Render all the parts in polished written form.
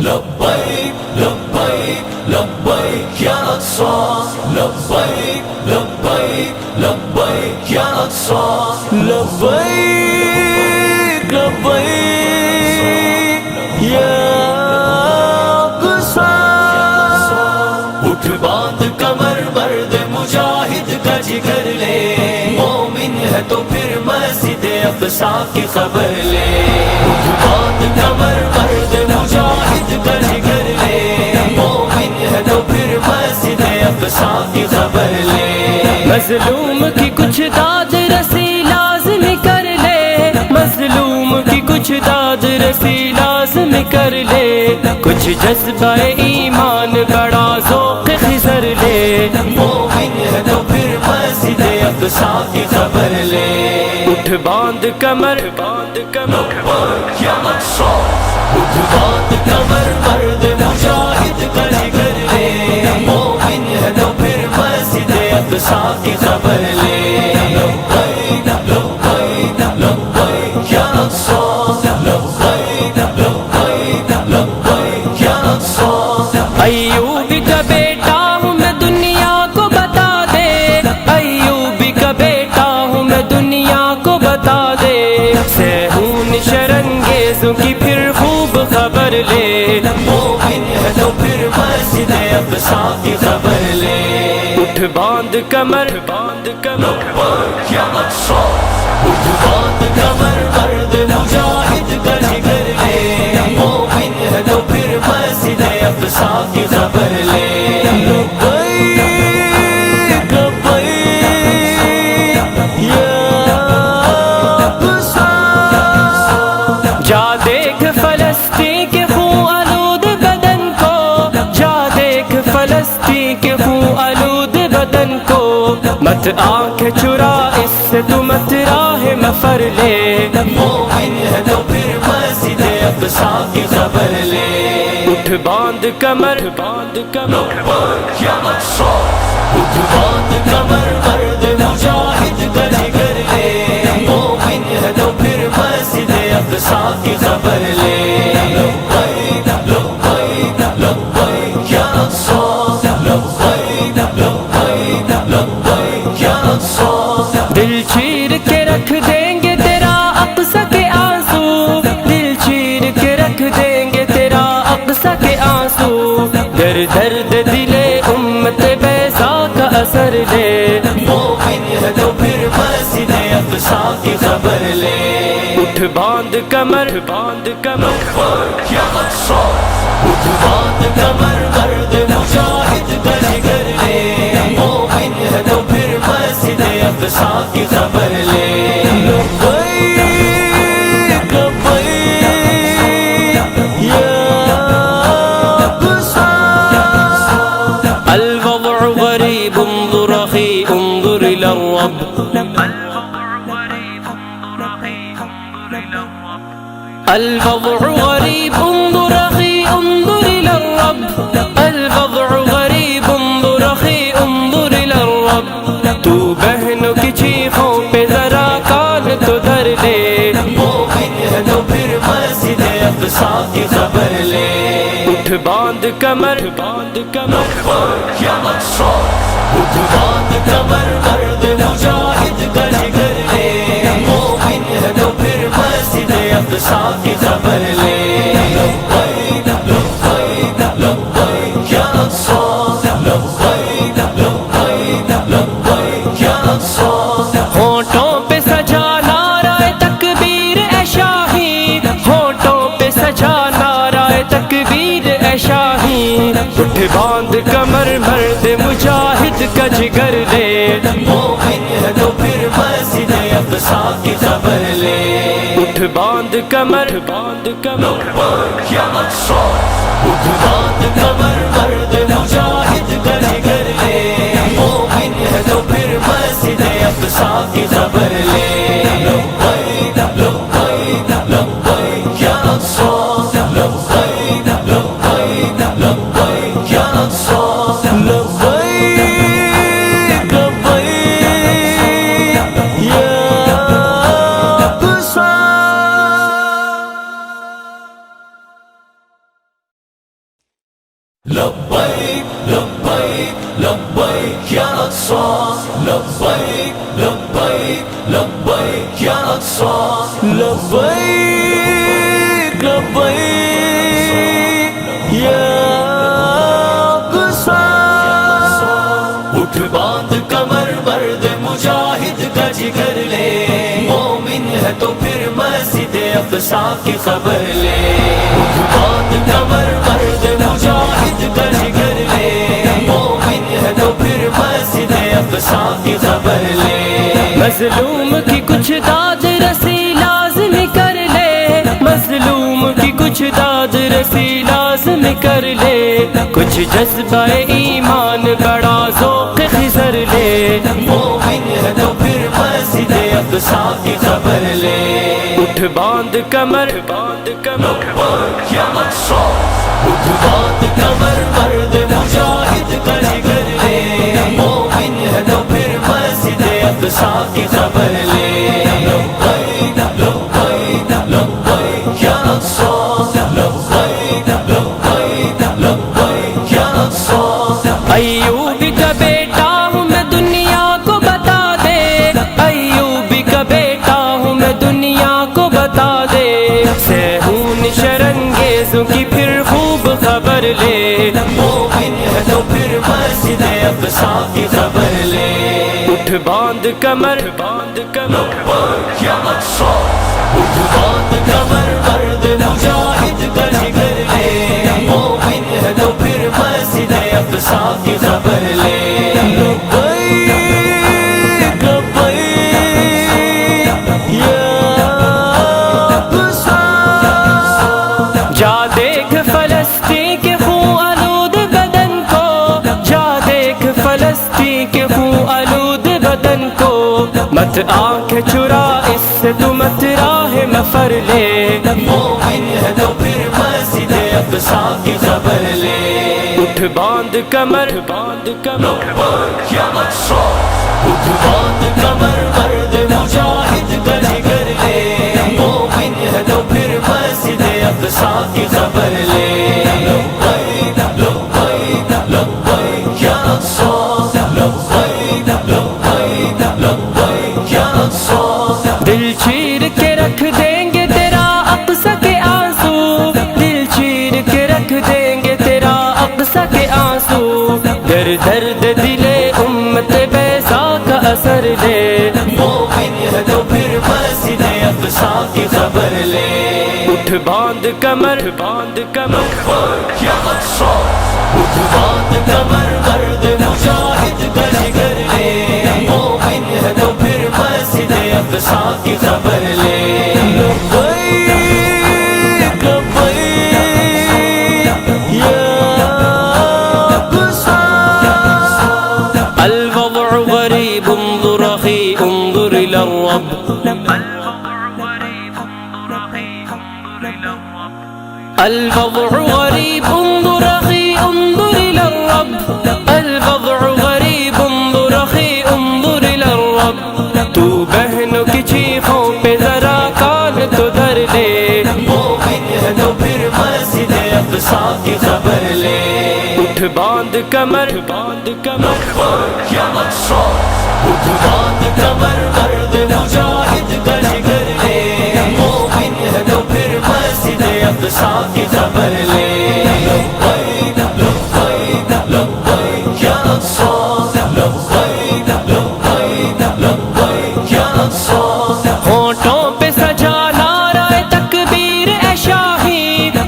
لبيك لبيك لبيك يا أقصى لبيك لبيك لبيك يا أقصى لبيك لبيك يا أقصى اٹھ باندھ کمر مرد مجاہد کا جگر لے مومن ہے تو پھر مسجد اقصی کی خبر لے اٹھ باندھ کمر مرد مجاہد کا جگر لے مومن ہے تو پھر مسجد اقصی کی خبر لے مظلوم کی کچھ داد رسی لازم کر لے مظلوم کی کچھ داد رسی لازم کر لے کچھ جذبہ ایمان بڑا ذوق خضر لے مومن ہے تو پھر مسجد اقصی کی خبر لے اٹھ باندھ کمر باندھ کمر یا اقصی اٹھ باندھ کمر مرد مجاہد کا جگر لے مومن ہے تو پھر مسجد اقصی کی خبر لے لبیک لبیک لبیک یا اقصی لبیک لبیک لبیک یا اقصی ایوب کا بیٹا ہوں میں دنیا کو بتا دے ایوب کا بیٹا ہوں میں دنیا کو بتا دے سہون شرنگیزوں کی پھر خوب خبر لے مومن ہے تو پھر مسجد اقصی کی خبر لے اٹھ باندھ کمر باندھ کمر یا اقصی اٹھ باندھ کمر مرد مجاہد کا جگر لے مومن ہے تو پھر مسجد اقصی کی خبر لے لبیک لبیک یا اقصی جا دیکھ فلسطین کے خون آلود بدن کو جا دیکھ فلسطین کے خون آلود بدن کو مت آنکھ چرا اس سے تو مت راہ مفر لے مومن ہے تو پھر مسجد اقصی کی خبر لے اٹھ باندھ کمر باندھ کمر یا اقصی اٹھ باندھ کمر مرد مجاہد کا جگر لے مومن ہے تو پھر مسجد اقصی کی خبر لے لبیک لبیک لبیک یا اقصی لبیک لبیک لبیک یا اقصی دل چیر کے رکھ دیں گے تیرا اقصی کے آنسو دل چیر کے رکھ دیں گے تیرا اقصی کے آنسو در درد دل امت بیضا کا اثر لے مومن ہے تو پھر مسجد اقصی کی خبر لے اٹھ باندھ کمر باندھ کمر یا اقصی اٹھ باندھ کمر مرد مجاہد کا جگر لے مومن ہے تو پھر مسجد اقصی کی خبر لے لبیک لبیک یا اقصی الوضع غریب انظر اخی انظر الى الرب الوضع غریب انظر اخی انظر الى الرب الوضع غریب انظر اخی انظر الى الرب تو بہنوں کی چیخوں پہ ذرا کان تو دھر لے مومن ہے تو پھر مسجد اقصی کی خبر لے اٹھ باندھ کمر باندھ کمر یا اقصی اٹھ باندھ کمر مرد مجاہد کا جگر لے مومن ہے تو پھر مسجد اقصی کی خبر لے لبیک لبیک لبیک یا اقصی لبیک لبیک لبیک یا اقصی ہونٹوں پہ سجا نعرہ تکبیر اے شاہی ہونٹوں پہ سجا نعرہ تکبیر اے شاہی اٹھ باندھ کمر مرد مجاہد کا جگر لے مومن ہے تو پھر مسجد اقصی کی خبر لے اٹھ باندھ کمر باندھ کمر یا اقصی اٹھ باندھ کمر مرد مجاہد کا جگر لے مومن ہے تو پھر مسجد اقصی کی خبر لے لبیک لبیک لبیک یا اقصی لبیک لبیک لبیک یا اقصی لبیک لبیک یا اقصی لبيك يا أقصى لبيك لبيك يا أقصى اٹھ باندھ کمر مرد مجاہد کا جگر لے مومن ہے تو پھر مسجد اقصی کی خبر لے اٹھ باندھ کمر مرد مجاہد کا جگر لے مومن ہے تو پھر مسجد اقصی کی خبر لے مظلوم کی کچھ داد رسی لازم کر لے مظلوم کی کچھ داد رسی لازم کر لے کچھ جذبہ ایمان بڑا ذوق خضر لے مومن ہے تو پھر مسجد اقصی کی خبر لے اٹھ باندھ کمر باندھ کمر یا اقصی اٹھ باندھ کمر مرد مجاہد کا جگر لے مومن ہے تو پھر مسجد اقصی کی خبر لے لبیک لبیک لبیک یا اقصی لبیک لبیک لبیک یا اقصی ایوب کا بیٹا ہوں میں دنیا کو بتا دے ایوب کا بیٹا ہوں میں دنیا کو بتا دے سہون شرنگیزوں کی پھر خوب خبر لے مومن ہے تو پھر مسجد اقصی کی خبر لے اٹھ باندھ کمر باندھ کمر یا اقصی اٹھ باندھ کمر مرد مجاہد کا جگر لے مومن ہے تو پھر مسجد اقصی کی خبر لے لبیک لبیک یا اقصی جا دیکھ فلسطین کے خون آلود بدن کو جا دیکھ فلسطین کے خون آلود بدن کو مت آنکھ چرا اس سے تو مت راہ مفر لے مومن ہے تو پھر مسجد اقصی کی خبر لے اٹھ باندھ کمر باندھ کمر یا اقصی اٹھ باندھ کمر مرد مجاہد کا جگر لے مومن ہے تو پھر مسجد اقصی کی خبر لے لبیک لبیک لبیک یا اقصی لبیک لبیک لبیک یا اقصی دل چیر کے رکھ دیں گے تیرا اقصی کے آنسو دل چیر کے رکھ دیں گے تیرا اقصی کے آنسو در درد دل امت بیضا کا اثر لے مومن ہے تو پھر مسجد اقصی کی خبر لے اٹھ باندھ کمر باندھ کمر یا اقصی اٹھ باندھ کمر مرد مجاہد کا جگر لے مومن ہے تو پھر مسجد اقصی کی خبر لے لبیک لبیک یا اقصی الوضع غریب انظر اخی انظر الى الرب الوضع غریب انظر اخی انظر الى الرب الوضع غریب انظر اخی انظر الى الرب تو بہنوں کی چیخوں پہ ذرا کان تو دھر لے مومن ہے تو پھر مسجد اقصی کی خبر لے اٹھ باندھ کمر باندھ کمر یا اقصی اٹھ باندھ کمر مرد مجاہد کا جگر لے مومن ہے تو پھر مسجد اقصی کی خبر لے لبیک لبیک لبیک یا اقصی لبیک لبیک لبیک یا اقصی ہونٹوں پہ سجا نعرہ تکبیر اے شاہی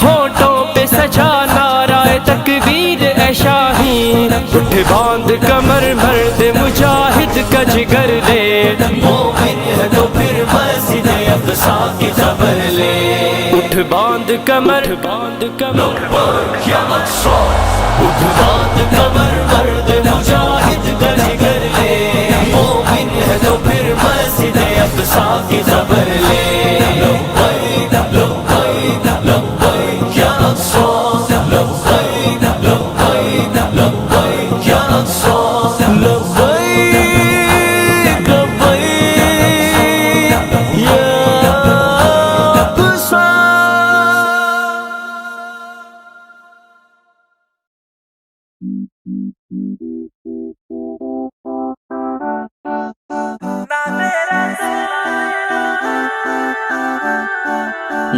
ہونٹوں پہ سجا نعرہ تکبیر اے شاہی اٹھ باندھ کمر مرد مجاہد کا جگر لے مومن ہے تو پھر مسجد اقصی کی خبر لے اٹھ باندھ کمر باندھ کمر یا اقصی اٹھ باندھ کمر مرد مجاہد کا جگر لے مومن ہے تو پھر مسجد اقصی کی خبر لے لبیک لبیک لبیک یا اقصی لبیک لبیک لبیک یا اقصی لبیک لبیک یا اقصی Na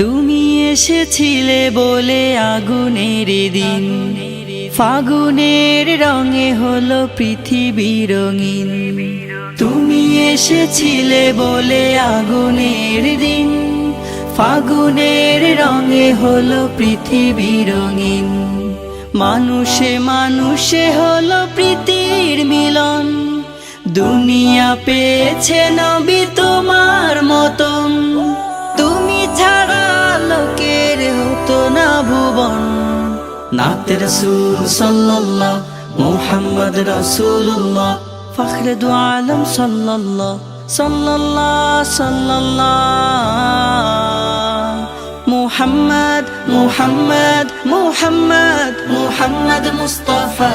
তুমি এসেছিলে বলে আগুনের দিন ফাগুনের রঙে হলো পৃথিবী রঙিন তুমি এসেছিলে বলে আগুনের দিন ফাগুনের রঙে হলো পৃথিবী রঙিন মানুষে মানুষে হলো প্রীতির মিলন দুনিয়া পেয়েছে নবী তোমার মতন তুমি ছাড়া লোকের হতো না ভুবন নাতে রসুল সাল্লাল্লাহ মুহাম্মদ রাসূলুল্লাহ ফখর দো আলম সাল্লাল্লাহ সাল্লাল্লাহ সাল্লাল্লাহ মুহাম্মদ মুহাম্মদ মুহাম্মদ মুহাম্মদ মুস্তাফা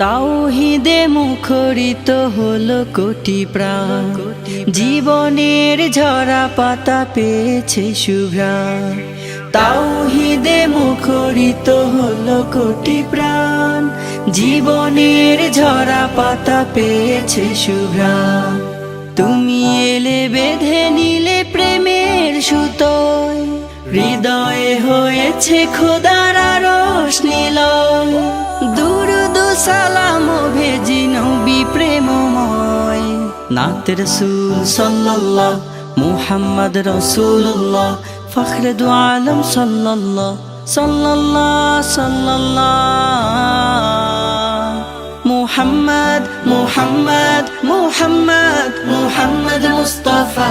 তাওহীদে মুখরিত হলো কোটি প্রাণ জীবনের ঝরা পাতা পেয়েছে সুঘ্রাণ তাওহীদে মুখরিত হলো কোটি প্রাণ জীবনের ঝরা পাতা পেয়েছে সুঘ্রাণ তুমি এলে বেঁধে নিলে প্রেমের সুতোয় হৃদয়ে হয়েছে খোদার আরশ নীলয় দুরুদ সালাম ভেজি নবী প্রেমময় নাতে রসুল সাল্লাল্লাহ মুহাম্মদ রাসূলুল্লাহ ফখর দো আলম সাল্লাল্লাহ সাল্লাল্লাহ সাল্লাল্লাহ মুহাম্মদ মুহাম্মদ মুহাম্মদ মুহাম্মদ মুস্তাফা